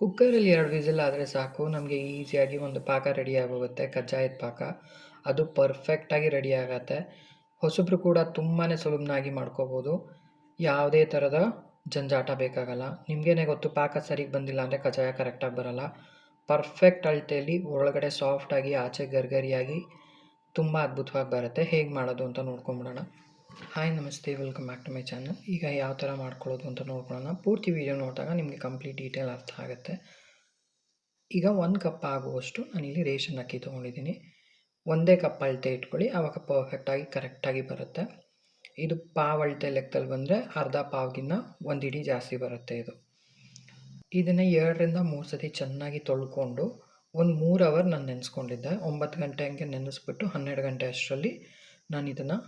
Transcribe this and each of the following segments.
ಕುಕ್ಕರಲ್ಲಿ 2 ವಿಸಿಲ್ ಆದರೆ ಸಾಕು. ನಮಗೆ ಈಸಿಯಾಗಿ ಒಂದು ಪಾಕ ರೆಡಿ ಆಗೋಗುತ್ತೆ, ಕಜ್ಜಾಯದ ಪಾಕ. ಅದು ಪರ್ಫೆಕ್ಟಾಗಿ ರೆಡಿ ಆಗತ್ತೆ. ಹೊಸಬ್ರು ಕೂಡ ತುಂಬಾ ಸುಲಭನಾಗಿ ಮಾಡ್ಕೋಬೋದು. ಯಾವುದೇ ಥರದ ಜಂಜಾಟ ಬೇಕಾಗಲ್ಲ. ನಿಮಗೇನೆ ಗೊತ್ತು, ಪಾಕ ಸರಿಗೆ ಬಂದಿಲ್ಲ ಅಂದರೆ ಕಜ್ಜಾಯ ಕರೆಕ್ಟಾಗಿ ಬರಲ್ಲ. ಪರ್ಫೆಕ್ಟ್ ಅಳತೆಯಲ್ಲಿ ಒಳಗಡೆ ಸಾಫ್ಟಾಗಿ ಆಚೆ ಗರಿಗರಿಯಾಗಿ ತುಂಬ ಅದ್ಭುತವಾಗಿ ಬರುತ್ತೆ. ಹೇಗೆ ಮಾಡೋದು ಅಂತ ನೋಡ್ಕೊಂಬಿಡೋಣ. ಹಾಯ್ ನಮಸ್ತೆ, welcome back to my channel. ಈಗ ಯಾವ ಥರ ಮಾಡ್ಕೊಳ್ಳೋದು ಅಂತ ನೋಡ್ಕೊಳ್ಳೋಣ. ಪೂರ್ತಿ ವೀಡಿಯೋ ನೋಡಿದಾಗ ನಿಮಗೆ ಕಂಪ್ಲೀಟ್ ಡೀಟೇಲ್ ಅರ್ಥ ಆಗುತ್ತೆ. ಈಗ 1 ಕಪ್ ಆಗುವಷ್ಟು ನಾನಿಲ್ಲಿ ರೇಷನ್ ಅಕ್ಕಿ ತೊಗೊಂಡಿದ್ದೀನಿ. ಒಂದೇ ಕಪ್ ಅಳತೆ ಇಟ್ಕೊಳ್ಳಿ, ಆವಾಗ ಪರ್ಫೆಕ್ಟಾಗಿ ಕರೆಕ್ಟಾಗಿ ಬರುತ್ತೆ. ಇದು ಪಾವ್ ಅಳತೆ ಲೆಕ್ಕದಲ್ಲಿ ಬಂದರೆ ಅರ್ಧ ಪಾವ್ಗಿನ್ನ ಒಂದು ಇಡೀ ಜಾಸ್ತಿ ಬರುತ್ತೆ ಇದು. ಇದನ್ನು 2ರಿಂದ 3 ಸತಿ ಚೆನ್ನಾಗಿ ತೊಳ್ಕೊಂಡು ಒಂದು 3 ಅವರ್ ನಾನು ನೆನೆಸ್ಕೊಂಡಿದ್ದೆ. 9 ಗಂಟೆ ಹಂಗೆ ನೆನೆಸ್ಬಿಟ್ಟು 12 ಗಂಟೆ ಅಷ್ಟರಲ್ಲಿ ನಾನು ಇದನ್ನು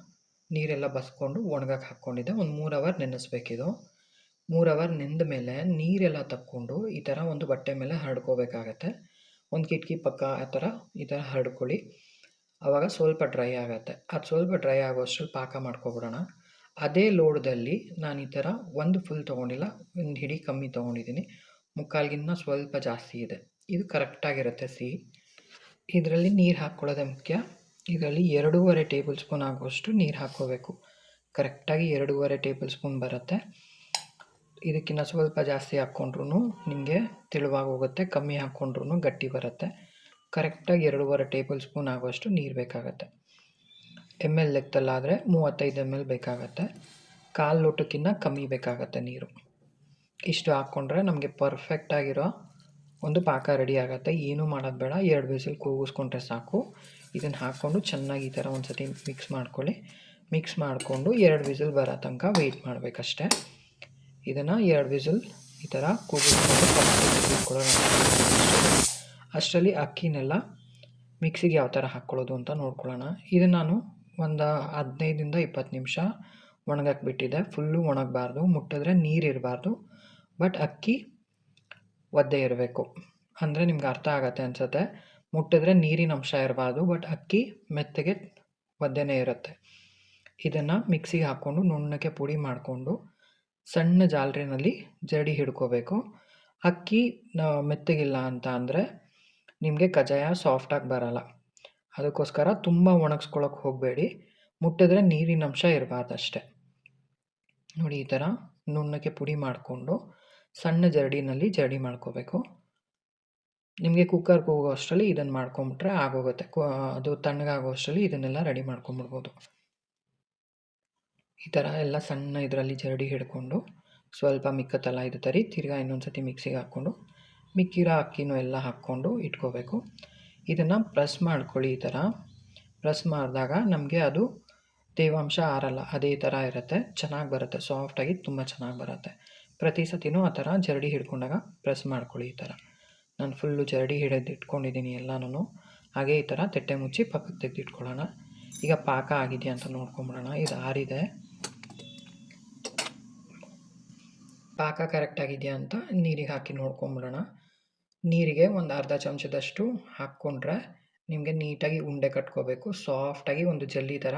ನೀರೆಲ್ಲ ಬಸ್ಕೊಂಡು ಒಣಗಕ್ಕೆ ಹಾಕ್ಕೊಂಡಿದ್ದೆ. ಒಂದು 3 ಅವರ್ ನೆನೆಸ್ಬೇಕಿದು. 3 ಅವರ್ ನೆಂದ ಮೇಲೆ ನೀರೆಲ್ಲ ತಕ್ಕೊಂಡು ಈ ಥರ ಒಂದು ಬಟ್ಟೆ ಮೇಲೆ ಹರಡ್ಕೋಬೇಕಾಗತ್ತೆ. ಒಂದು ಕಿಟಕಿ ಪಕ್ಕ ಆ ಥರ ಈ ಥರ ಹರಡ್ಕೊಳ್ಳಿ. ಆವಾಗ ಸ್ವಲ್ಪ ಡ್ರೈ ಆಗುತ್ತೆ. ಅದು ಸ್ವಲ್ಪ ಡ್ರೈ ಆಗೋಷ್ಟರಲ್ಲಿ ಪಾಕ ಮಾಡ್ಕೊಬಿಡೋಣ. ಅದೇ ಲೋಡದಲ್ಲಿ ನಾನು ಈ ಥರ ಒಂದು ಫುಲ್ ತೊಗೊಂಡಿಲ್ಲ, ಒಂದು ಹಿಡಿ ಕಮ್ಮಿ ತೊಗೊಂಡಿದ್ದೀನಿ. ಮುಕ್ಕಾಲ್ಗಿನ್ನ ಸ್ವಲ್ಪ ಜಾಸ್ತಿ ಇದೆ. ಇದು ಕರೆಕ್ಟಾಗಿರುತ್ತೆ ಸಿಹಿ. ಇದರಲ್ಲಿ ನೀರು ಹಾಕ್ಕೊಳ್ಳೋದೇ ಮುಖ್ಯ. ಇದರಲ್ಲಿ 2.5 ಟೇಬಲ್ ಸ್ಪೂನ್ ಆಗುವಷ್ಟು ನೀರು ಹಾಕ್ಕೋಬೇಕು. ಕರೆಕ್ಟಾಗಿ 2.5 ಟೇಬಲ್ ಸ್ಪೂನ್ ಬರುತ್ತೆ. ಇದಕ್ಕಿಂತ ಸ್ವಲ್ಪ ಜಾಸ್ತಿ ಹಾಕ್ಕೊಂಡ್ರೂ ನಿಮಗೆ ತೆಳುವಾಗಿ ಹೋಗುತ್ತೆ, ಕಮ್ಮಿ ಹಾಕ್ಕೊಂಡ್ರೂ ಗಟ್ಟಿ ಬರುತ್ತೆ. ಕರೆಕ್ಟಾಗಿ 2.5 ಟೇಬಲ್ ಸ್ಪೂನ್ ಆಗುವಷ್ಟು ನೀರು ಬೇಕಾಗತ್ತೆ. ml ಲೆಕ್ಕದಲ್ಲಾದರೆ 35 ml ಬೇಕಾಗತ್ತೆ. 1/4 ಲೋಟಕ್ಕಿಂತ ಕಮ್ಮಿ ಬೇಕಾಗತ್ತೆ ನೀರು. ಇಷ್ಟು ಹಾಕ್ಕೊಂಡ್ರೆ ನಮಗೆ ಪರ್ಫೆಕ್ಟಾಗಿರೋ ಒಂದು ಪಾಕ ರೆಡಿ ಆಗುತ್ತೆ. ಏನೂ ಮಾಡೋದು ಬೇಡ, 2 ವಿಸಿಲ್ ಕೂಗಿಸ್ಕೊಂಡ್ರೆ ಸಾಕು. ಇದನ್ನು ಹಾಕ್ಕೊಂಡು ಚೆನ್ನಾಗಿ ಈ ಥರ ಒಂದು ಸತಿ ಮಿಕ್ಸ್ ಮಾಡ್ಕೊಳ್ಳಿ. ಮಿಕ್ಸ್ ಮಾಡಿಕೊಂಡು 2 ವಿಸಿಲ್ ಬರೋ ತನಕ ವೆಯ್ಟ್ ಮಾಡಬೇಕಷ್ಟೆ. ಇದನ್ನು 2 ವಿಸಿಲ್ ಈ ಥರ ಕೂಗಿಸ್ಕೊಂಡು ಇಟ್ಕೊಳ್ಳೋಣ. ಅಷ್ಟರಲ್ಲಿ ಅಕ್ಕಿನೆಲ್ಲ ಮಿಕ್ಸಿಗೆ ಯಾವ ಥರ ಹಾಕ್ಕೊಳ್ಳೋದು ಅಂತ ನೋಡ್ಕೊಳ್ಳೋಣ. ಇದು ನಾನು ಒಂದು 15ರಿಂದ 20 ನಿಮಿಷ ಒಣಗಕ್ಕೆ ಬಿಟ್ಟಿದ್ದೆ. ಫುಲ್ಲು ಒಣಗಬಾರ್ದು, ಮುಟ್ಟಿದ್ರೆ ನೀರಿರಬಾರ್ದು, ಬಟ್ ಅಕ್ಕಿ ಒದ್ದೆ ಇರಬೇಕು. ಅಂದರೆ ನಿಮ್ಗೆ ಅರ್ಥ ಆಗತ್ತೆ ಅನಿಸುತ್ತೆ. ಮುಟ್ಟಿದ್ರೆ ನೀರಿನ ಅಂಶ ಇರಬಾರ್ದು, ಬಟ್ ಅಕ್ಕಿ ಮೆತ್ತಗೆ ಒದ್ದೆನೇ ಇರುತ್ತೆ. ಇದನ್ನು ಮಿಕ್ಸಿಗೆ ಹಾಕ್ಕೊಂಡು ನುಣ್ಣಗೆ ಪುಡಿ ಮಾಡಿಕೊಂಡು ಸಣ್ಣ ಜಾಲರಿನಲ್ಲಿ ಜಡಿ ಹಿಡ್ಕೋಬೇಕು. ಅಕ್ಕಿ ಮೆತ್ತಗಿಲ್ಲ ಅಂತ ಅಂದರೆ ನಿಮಗೆ ಕಜ್ಜಾಯ ಸಾಫ್ಟಾಗಿ ಬರಲ್ಲ. ಅದಕ್ಕೋಸ್ಕರ ತುಂಬ ಒಣಗಿಸ್ಕೊಳ್ಳೋಕೆ ಹೋಗಬೇಡಿ. ಮುಟ್ಟಿದ್ರೆ ನೀರಿನ ಅಂಶ ಇರಬಾರ್ದು ಅಷ್ಟೆ. ನೋಡಿ, ಈ ಥರ ನುಣ್ಣಗೆ ಪುಡಿ ಮಾಡಿಕೊಂಡು ಸಣ್ಣ ಜರಡಿನಲ್ಲಿ ಜರಡಿ ಮಾಡ್ಕೋಬೇಕು. ನಿಮಗೆ ಕುಕ್ಕರ್ಗೆ ಹೋಗೋ ಅಷ್ಟರಲ್ಲಿ ಇದನ್ನು ಮಾಡ್ಕೊಂಬಿಟ್ರೆ ಆಗೋಗುತ್ತೆ. ಅದು ತಣ್ಣಗಾಗೋ ಅಷ್ಟರಲ್ಲಿ ಇದನ್ನೆಲ್ಲ ರೆಡಿ ಮಾಡ್ಕೊಂಬಿಡ್ಬೋದು. ಈ ಥರ ಎಲ್ಲ ಸಣ್ಣ ಇದರಲ್ಲಿ ಜರಡಿ ಹಿಡ್ಕೊಂಡು ಸ್ವಲ್ಪ ಮಿಕ್ಕತ್ತಲ್ಲ ಇದು ತರಿ ತಿರ್ಗಾ ಇನ್ನೊಂದು ಸತಿ ಮಿಕ್ಸಿಗೆ ಹಾಕ್ಕೊಂಡು ಮಿಕ್ಕಿರೋ ಅಕ್ಕಿನೂ ಎಲ್ಲ ಹಾಕ್ಕೊಂಡು ಇಟ್ಕೋಬೇಕು. ಇದನ್ನು ಪ್ರೆಸ್ ಮಾಡ್ಕೊಳ್ಳಿ. ಈ ಥರ ಪ್ರೆಸ್ ಮಾಡಿದಾಗ ನಮಗೆ ಅದು ತೇವಾಂಶ ಆರಲ್ಲ, ಅದೇ ಥರ ಇರುತ್ತೆ. ಚೆನ್ನಾಗಿ ಬರುತ್ತೆ, ಸಾಫ್ಟಾಗಿ ತುಂಬ ಚೆನ್ನಾಗಿ ಬರುತ್ತೆ. ಪ್ರತಿ ಸತಿನೂ ಆ ಥರ ಜರಡಿ ಹಿಡ್ಕೊಂಡಾಗ ಪ್ರೆಸ್ ಮಾಡ್ಕೊಳ್ಳಿ. ಈ ಥರ ನಾನು ಫುಲ್ಲು ಜರಡಿ ಹಿಡಿದು ಇಟ್ಕೊಂಡಿದ್ದೀನಿ ಎಲ್ಲನೂ. ಹಾಗೆ ಈ ಥರ ತಟ್ಟೆ ಮುಚ್ಚಿ ಪಕ್ಕಕ್ಕೆ ತೆಗೆದಿಟ್ಕೊಳ್ಳೋಣ. ಈಗ ಪಾಕ ಆಗಿದೆಯಾ ಅಂತ ನೋಡ್ಕೊಂಬಿಡೋಣ. ಇದು ಆರಿದೆ. ಪಾಕ ಕರೆಕ್ಟಾಗಿದೆಯಾ ಅಂತ ನೀರಿಗೆ ಹಾಕಿ ನೋಡ್ಕೊಂಬಿಡೋಣ. ನೀರಿಗೆ ಒಂದು ಅರ್ಧ ಚಮಚದಷ್ಟು ಹಾಕ್ಕೊಂಡ್ರೆ ನಿಮಗೆ ನೀಟಾಗಿ ಉಂಡೆ ಕಟ್ಕೋಬೇಕು. ಸಾಫ್ಟಾಗಿ ಒಂದು ಜಲ್ಲಿ ಥರ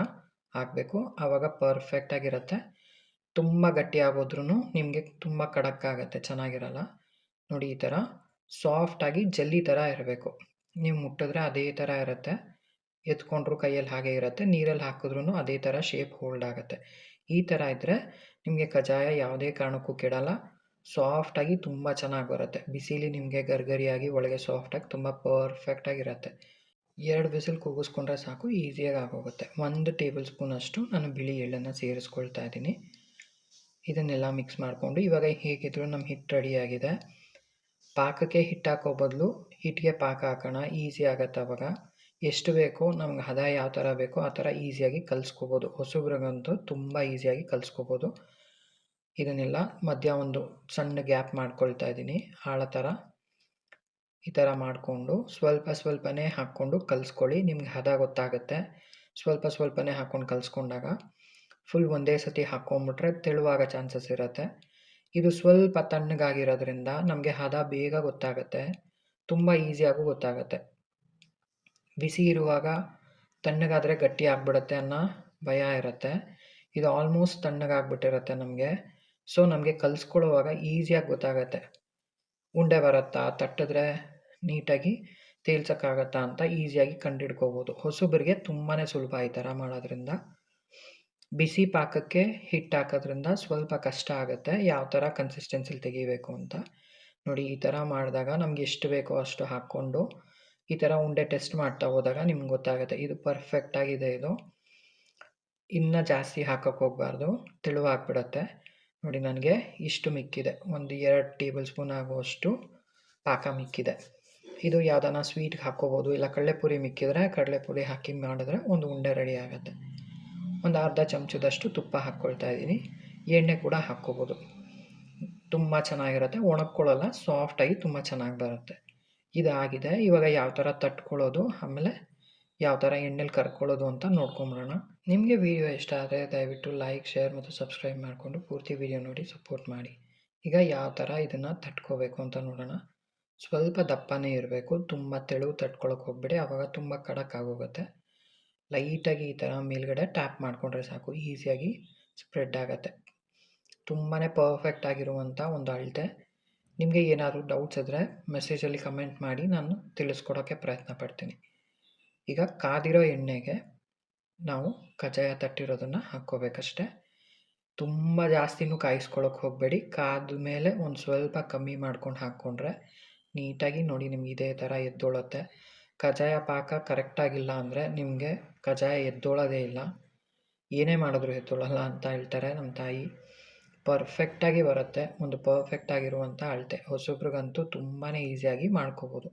ಹಾಕಬೇಕು, ಆವಾಗ ಪರ್ಫೆಕ್ಟಾಗಿರುತ್ತೆ. ತುಂಬ ಗಟ್ಟಿ ಆಗೋದ್ರೂ ನಿಮಗೆ ತುಂಬ ಖಡಕ್ಕಾಗತ್ತೆ, ಚೆನ್ನಾಗಿರಲ್ಲ. ನೋಡಿ, ಈ ಥರ ಸಾಫ್ಟಾಗಿ ಜಲ್ಲಿ ಥರ ಇರಬೇಕು. ನೀವು ಮುಟ್ಟಿದ್ರೆ ಅದೇ ಥರ ಇರುತ್ತೆ, ಎತ್ಕೊಂಡ್ರು ಕೈಯಲ್ಲಿ ಹಾಗೆ ಇರುತ್ತೆ, ನೀರಲ್ಲಿ ಹಾಕಿದ್ರೂ ಅದೇ ಥರ ಶೇಪ್ ಹೋಲ್ಡ್ ಆಗುತ್ತೆ. ಈ ಥರ ಇದ್ದರೆ ನಿಮಗೆ ಕಜ್ಜಾಯ ಯಾವುದೇ ಕಾರಣಕ್ಕೂ ಕೆಡಲ್ಲ. ಸಾಫ್ಟಾಗಿ ತುಂಬ ಚೆನ್ನಾಗಿ ಬರುತ್ತೆ. ಬಿಸಿಲಿ ನಿಮಗೆ ಗರ್ಗರಿಯಾಗಿ ಒಳಗೆ ಸಾಫ್ಟಾಗಿ ತುಂಬ ಪರ್ಫೆಕ್ಟಾಗಿರುತ್ತೆ. 2 ವಿಸಿಲ್ ಕೂಗಿಸ್ಕೊಂಡ್ರೆ ಸಾಕು, ಈಸಿಯಾಗಿ ಆಗೋಗುತ್ತೆ. 1 ಟೇಬಲ್ ಸ್ಪೂನಷ್ಟು ನಾನು ಬಿಳಿ ಎಳ್ಳನ್ನು ಸೇರಿಸ್ಕೊಳ್ತಾ ಇದ್ದೀನಿ. ಇದನ್ನೆಲ್ಲ ಮಿಕ್ಸ್ ಮಾಡಿಕೊಂಡು ಇವಾಗ ಹೇಗಿದ್ರೂ ನಮ್ಮ ಹಿಟ್ಟು ರೆಡಿಯಾಗಿದೆ. ಪಾಕಕ್ಕೆ ಹಿಟ್ಟು ಹಾಕೋ ಬದಲು ಹಿಟ್ಟಿಗೆ ಪಾಕ ಹಾಕೋಣ, ಈಸಿ ಆಗುತ್ತೆ. ಆವಾಗ ಎಷ್ಟು ಬೇಕೋ ನಮ್ಗೆ ಹದ ಯಾವ ಥರ ಬೇಕೋ ಆ ಥರ ಈಸಿಯಾಗಿ ಕಲಿಸ್ಕೋಬೋದು. ಹೊಸಬ್ರಿಗಂತೂ ತುಂಬ ಈಸಿಯಾಗಿ ಕಲಿಸ್ಕೋಬೋದು. ಇದನ್ನೆಲ್ಲ ಮಧ್ಯ ಒಂದು ಸಣ್ಣ ಗ್ಯಾಪ್ ಮಾಡ್ಕೊಳ್ತಾ ಇದ್ದೀನಿ, ಆಳ ಥರ. ಈ ಥರ ಮಾಡಿಕೊಂಡು ಸ್ವಲ್ಪನೇ ಹಾಕ್ಕೊಂಡು ಕಲಿಸ್ಕೊಳ್ಳಿ. ನಿಮ್ಗೆ ಹದ ಗೊತ್ತಾಗುತ್ತೆ. ಸ್ವಲ್ಪನೇ ಹಾಕ್ಕೊಂಡು ಕಲಿಸ್ಕೊಂಡಾಗ ಫುಲ್ ಒಂದೇ ಸತಿ ಹಾಕ್ಕೊಂಬಿಟ್ರೆ ತೆಳುವಾಗೋ ಚಾನ್ಸಸ್ ಇರುತ್ತೆ. ಇದು ಸ್ವಲ್ಪ ತಣ್ಣಗಾಗಿರೋದ್ರಿಂದ ನಮಗೆ ಹದ ಬೇಗ ಗೊತ್ತಾಗುತ್ತೆ, ತುಂಬ ಈಸಿಯಾಗೂ ಗೊತ್ತಾಗುತ್ತೆ. ಬಿಸಿ ಇರುವಾಗ ತಣ್ಣಗಾದರೆ ಗಟ್ಟಿ ಆಗಿಬಿಡುತ್ತೆ ಅನ್ನೋ ಭಯ ಇರುತ್ತೆ. ಇದು ಆಲ್ಮೋಸ್ಟ್ ತಣ್ಣಗಾಗ್ಬಿಟ್ಟಿರುತ್ತೆ ನಮಗೆ. ಸೊ ನಮಗೆ ಕಲಿಸ್ಕೊಳ್ಳುವಾಗ ಈಸಿಯಾಗಿ ಗೊತ್ತಾಗುತ್ತೆ. ಉಂಡೆ ಬರುತ್ತಾ, ತಟ್ಟಿದ್ರೆ ನೀಟಾಗಿ ತೇಲ್ಸೋಕ್ಕಾಗತ್ತಾ ಅಂತ ಈಸಿಯಾಗಿ ಕಂಡುಹಿಡ್ಕೋಬೋದು. ಹೊಸಬ್ರಿಗೆ ತುಂಬಾ ಸುಲಭ ಈ ಥರ ಮಾಡೋದ್ರಿಂದ. ಬಿಸಿ ಪಾಕಕ್ಕೆ ಹಿಟ್ಟು ಹಾಕೋದ್ರಿಂದ ಸ್ವಲ್ಪ ಕಷ್ಟ ಆಗುತ್ತೆ, ಯಾವ ಥರ ಕನ್ಸಿಸ್ಟೆನ್ಸಿಲಿ ತೆಗಿಬೇಕು ಅಂತ. ನೋಡಿ ಈ ಥರ ಮಾಡಿದಾಗ ನಮ್ಗೆ ಎಷ್ಟು ಬೇಕೋ ಅಷ್ಟು ಹಾಕ್ಕೊಂಡು ಈ ಥರ ಉಂಡೆ ಟೆಸ್ಟ್ ಮಾಡ್ತಾ ಹೋದಾಗ ನಿಮ್ಗೆ ಗೊತ್ತಾಗುತ್ತೆ ಇದು ಪರ್ಫೆಕ್ಟಾಗಿದೆ. ಇದು ಇನ್ನೂ ಜಾಸ್ತಿ ಹಾಕೋಕ್ಕೆ ಹೋಗಬಾರ್ದು, ತೆಳುವಾಗ್ಬಿಡತ್ತೆ. ನೋಡಿ ನನಗೆ ಇಷ್ಟು ಮಿಕ್ಕಿದೆ, ಒಂದು 2 ಟೇಬಲ್ ಸ್ಪೂನ್ ಆಗುವಷ್ಟು ಪಾಕ ಮಿಕ್ಕಿದೆ. ಇದು ಯಾವುದನ್ನ ಸ್ವೀಟ್ಗೆ ಹಾಕ್ಕೋಬೋದು, ಇಲ್ಲ ಕಡಲೆಪುರಿ ಮಿಕ್ಕಿದ್ರೆ ಕಡಲೆಪುರಿ ಹಾಕಿ ಮಾಡಿದ್ರೆ ಒಂದು ಉಂಡೆ ರೆಡಿ ಆಗುತ್ತೆ. ಒಂದು ಅರ್ಧ ಚಮಚದಷ್ಟು ತುಪ್ಪ ಹಾಕ್ಕೊಳ್ತಾ ಇದ್ದೀನಿ. ಎಣ್ಣೆ ಕೂಡ ಹಾಕ್ಕೋಬೋದು, ತುಂಬ ಚೆನ್ನಾಗಿರುತ್ತೆ, ಒಣಗ್ಕೊಳ್ಳಲ್ಲ, ಸಾಫ್ಟಾಗಿ ತುಂಬ ಚೆನ್ನಾಗಿ ಬರುತ್ತೆ. ಇದಾಗಿದೆ. ಇವಾಗ ಯಾವ ಥರ ತಟ್ಕೊಳ್ಳೋದು, ಆಮೇಲೆ ಯಾವ ಥರ ಎಣ್ಣೆಲಿ ಕರ್ಕೊಳ್ಳೋದು ಅಂತ ನೋಡ್ಕೊಂಬಿಡೋಣ. ನಿಮಗೆ ವಿಡಿಯೋ ಇಷ್ಟ ಆದರೆ ದಯವಿಟ್ಟು ಲೈಕ್, ಶೇರ್ ಮತ್ತು ಸಬ್ಸ್ಕ್ರೈಬ್ ಮಾಡಿಕೊಂಡು ಪೂರ್ತಿ ವಿಡಿಯೋ ನೋಡಿ ಸಪೋರ್ಟ್ ಮಾಡಿ. ಈಗ ಯಾವ ಥರ ಇದನ್ನು ತಟ್ಕೋಬೇಕು ಅಂತ ನೋಡೋಣ. ಸ್ವಲ್ಪ ದಪ್ಪನೇ ಇರಬೇಕು, ತುಂಬ ತೆಳು ತಟ್ಕೊಳಕ್ಕೆ ಹೋಗ್ಬೇಡಿ, ಆವಾಗ ತುಂಬ ಖಡಕ್ ಆಗೋಗುತ್ತೆ. ಲೈಟಾಗಿ ಈ ಥರ ಮೇಲ್ಗಡೆ ಟ್ಯಾಪ್ ಮಾಡಿಕೊಂಡ್ರೆ ಸಾಕು, ಈಸಿಯಾಗಿ ಸ್ಪ್ರೆಡ್ ಆಗುತ್ತೆ. ತುಂಬಾ ಪರ್ಫೆಕ್ಟ್ ಆಗಿರುವಂಥ ಒಂದು ಅಳತೆ. ನಿಮಗೆ ಏನಾದರೂ ಡೌಟ್ಸ್ ಇದ್ದರೆ ಮೆಸೇಜಲ್ಲಿ ಕಮೆಂಟ್ ಮಾಡಿ, ನಾನು ತಿಳಿಸ್ಕೊಡೋಕ್ಕೆ ಪ್ರಯತ್ನ ಪಡ್ತೀನಿ. ಈಗ ಕಾದಿರೋ ಎಣ್ಣೆಗೆ ನಾವು ಕಜ್ಜಾಯ ತಟ್ಟಿರೋದನ್ನು ಹಾಕ್ಕೋಬೇಕಷ್ಟೆ. ತುಂಬ ಜಾಸ್ತಿನೂ ಕಾಯಿಸ್ಕೊಳ್ಳೋಕೆ ಹೋಗಬೇಡಿ, ಕಾದ ಮೇಲೆ ಒಂದು ಸ್ವಲ್ಪ ಕಮ್ಮಿ ಮಾಡ್ಕೊಂಡು ಹಾಕ್ಕೊಂಡ್ರೆ ನೀಟಾಗಿ ನೋಡಿ ನಿಮ್ಗೆ ಇದೇ ಥರ ಎದ್ದೊಳುತ್ತೆ. ಕಜ್ಜಾಯ ಪಾಕ ಕರೆಕ್ಟಾಗಿಲ್ಲ ಅಂದರೆ ನಿಮಗೆ ಕಜ್ಜಾಯ ಎದ್ದೊಳೋದೇ ಇಲ್ಲ, ಏನೇ ಮಾಡಿದ್ರು ಎದ್ದೊಳಲ್ಲ ಅಂತ ಹೇಳ್ತಾರೆ ನಮ್ಮ ತಾಯಿ. ಪರ್ಫೆಕ್ಟಾಗಿ ಬರುತ್ತೆ, ಒಂದು ಪರ್ಫೆಕ್ಟಾಗಿರುವಂಥ ಅಳತೆ. ಹೊಸಬ್ರಿಗಂತೂ ತುಂಬಾ ಈಸಿಯಾಗಿ ಮಾಡ್ಕೋಬೋದು.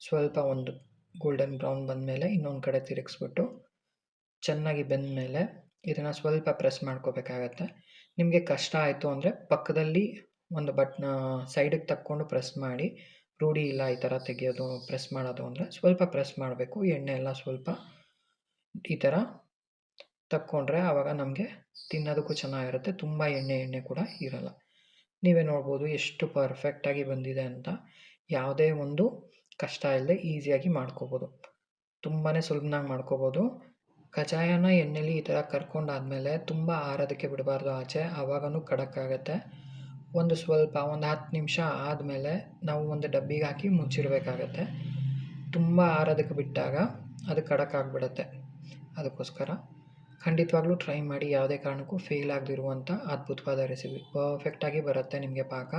ಸ್ವಲ್ಪ ಒಂದು ಗೋಲ್ಡನ್ ಬ್ರೌನ್ ಬಂದಮೇಲೆ ಇನ್ನೊಂದು ಕಡೆ ತಿರುಗಿಸ್ಬಿಟ್ಟು ಚೆನ್ನಾಗಿ ಬೆಂದಮೇಲೆ ಇದನ್ನು ಸ್ವಲ್ಪ ಪ್ರೆಸ್ ಮಾಡ್ಕೋಬೇಕಾಗತ್ತೆ. ನಿಮಗೆ ಕಷ್ಟ ಆಯಿತು ಅಂದರೆ ಪಕ್ಕದಲ್ಲಿ ಒಂದು ಸೈಡಿಗೆ ತಕ್ಕೊಂಡು ಪ್ರೆಸ್ ಮಾಡಿ. ರೂಢಿ ಇಲ್ಲ ಈ ಥರ ತೆಗೆಯೋದು, ಪ್ರೆಸ್ ಮಾಡೋದು ಅಂದರೆ ಸ್ವಲ್ಪ ಪ್ರೆಸ್ ಮಾಡಬೇಕು. ಎಣ್ಣೆ ಎಲ್ಲ ಸ್ವಲ್ಪ ಈ ಥರ ತಕ್ಕೊಂಡ್ರೆ ಆವಾಗ ನಮಗೆ ತಿನ್ನೋದಕ್ಕೂ ಚೆನ್ನಾಗಿರುತ್ತೆ, ತುಂಬ ಎಣ್ಣೆ ಕೂಡ ಇರಲ್ಲ. ನೀವೇ ನೋಡ್ಬೋದು ಎಷ್ಟು ಪರ್ಫೆಕ್ಟಾಗಿ ಬಂದಿದೆ ಅಂತ. ಯಾವುದೇ ಒಂದು ಕಷ್ಟ ಇಲ್ಲದೆ ಈಸಿಯಾಗಿ ಮಾಡ್ಕೋಬೋದು, ತುಂಬಾ ಸುಲಭನಾಗಿ ಮಾಡ್ಕೋಬೋದು. ಕಜ್ಜಾಯನ ಎಣ್ಣೆಲಿ ಈ ಥರ ಕರ್ಕೊಂಡಾದಮೇಲೆ ತುಂಬ ಆರೋದಕ್ಕೆ ಬಿಡಬಾರ್ದು ಆಚೆ, ಆವಾಗೂ ಖಡಕ್ಕಾಗತ್ತೆ. ಒಂದು 10 ನಿಮಿಷ ಆದಮೇಲೆ ನಾವು ಒಂದು ಡಬ್ಬಿಗೆ ಹಾಕಿ ಮುಚ್ಚಿಡಬೇಕಾಗತ್ತೆ. ತುಂಬ ಆರೋದಕ್ಕೆ ಬಿಟ್ಟಾಗ ಅದು ಖಡಕ್ಕಾಗ್ಬಿಡುತ್ತೆ. ಅದಕ್ಕೋಸ್ಕರ ಖಂಡಿತವಾಗ್ಲೂ ಟ್ರೈ ಮಾಡಿ, ಯಾವುದೇ ಕಾರಣಕ್ಕೂ ಫೇಲ್ ಆಗದಿರುವಂಥ ಅದ್ಭುತವಾದ ರೆಸಿಪಿ. ಪರ್ಫೆಕ್ಟಾಗಿ ಬರುತ್ತೆ ನಿಮಗೆ ಪಾಕ.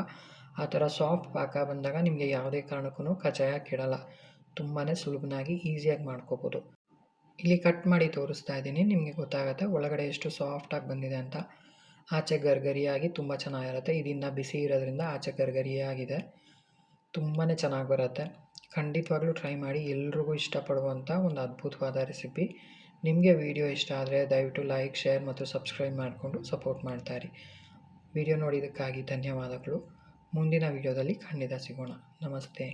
ಆ ಥರ ಸಾಫ್ಟ್ ಪಾಕ ಬಂದಾಗ ನಿಮಗೆ ಯಾವುದೇ ಕಾರಣಕ್ಕೂ ಕಜ್ಜಾಯ ಕೆಡಲ್ಲ, ತುಂಬಾ ಸುಲಭನಾಗಿ ಈಸಿಯಾಗಿ ಮಾಡ್ಕೋಬೋದು. ಇಲ್ಲಿ ಕಟ್ ಮಾಡಿ ತೋರಿಸ್ತಾ ಇದ್ದೀನಿ, ನಿಮಗೆ ಗೊತ್ತಾಗುತ್ತೆ ಒಳಗಡೆ ಎಷ್ಟು ಸಾಫ್ಟಾಗಿ ಬಂದಿದೆ ಅಂತ. ಆಚೆ ಗರಿಗರಿಯಾಗಿ ತುಂಬ ಚೆನ್ನಾಗಿರುತ್ತೆ. ಇದಿನ್ನು ಬಿಸಿ ಇರೋದ್ರಿಂದ ಆಚೆ ಗರಿಗರಿಯಾಗಿದೆ, ತುಂಬಾ ಚೆನ್ನಾಗಿ ಬರುತ್ತೆ. ಖಂಡಿತವಾಗ್ಲೂ ಟ್ರೈ ಮಾಡಿ, ಎಲ್ರಿಗೂ ಇಷ್ಟಪಡುವಂಥ ಒಂದು ಅದ್ಭುತವಾದ ರೆಸಿಪಿ. ನಿಮಗೆ ವಿಡಿಯೋ ಇಷ್ಟ ಆದರೆ ದಯವಿಟ್ಟು ಲೈಕ್, ಶೇರ್ ಮತ್ತು ಸಬ್ಸ್ಕ್ರೈಬ್ ಮಾಡಿಕೊಂಡು ಸಪೋರ್ಟ್ ಮಾಡ್ತಾಯಿರಿ. ವಿಡಿಯೋ ನೋಡಿದ್ದಕ್ಕಾಗಿ ಧನ್ಯವಾದಗಳು. ಮುಂದಿನ ವಿಡಿಯೋದಲ್ಲಿ ಖಂಡಿತ ಸಿಗೋಣ. ನಮಸ್ತೆ.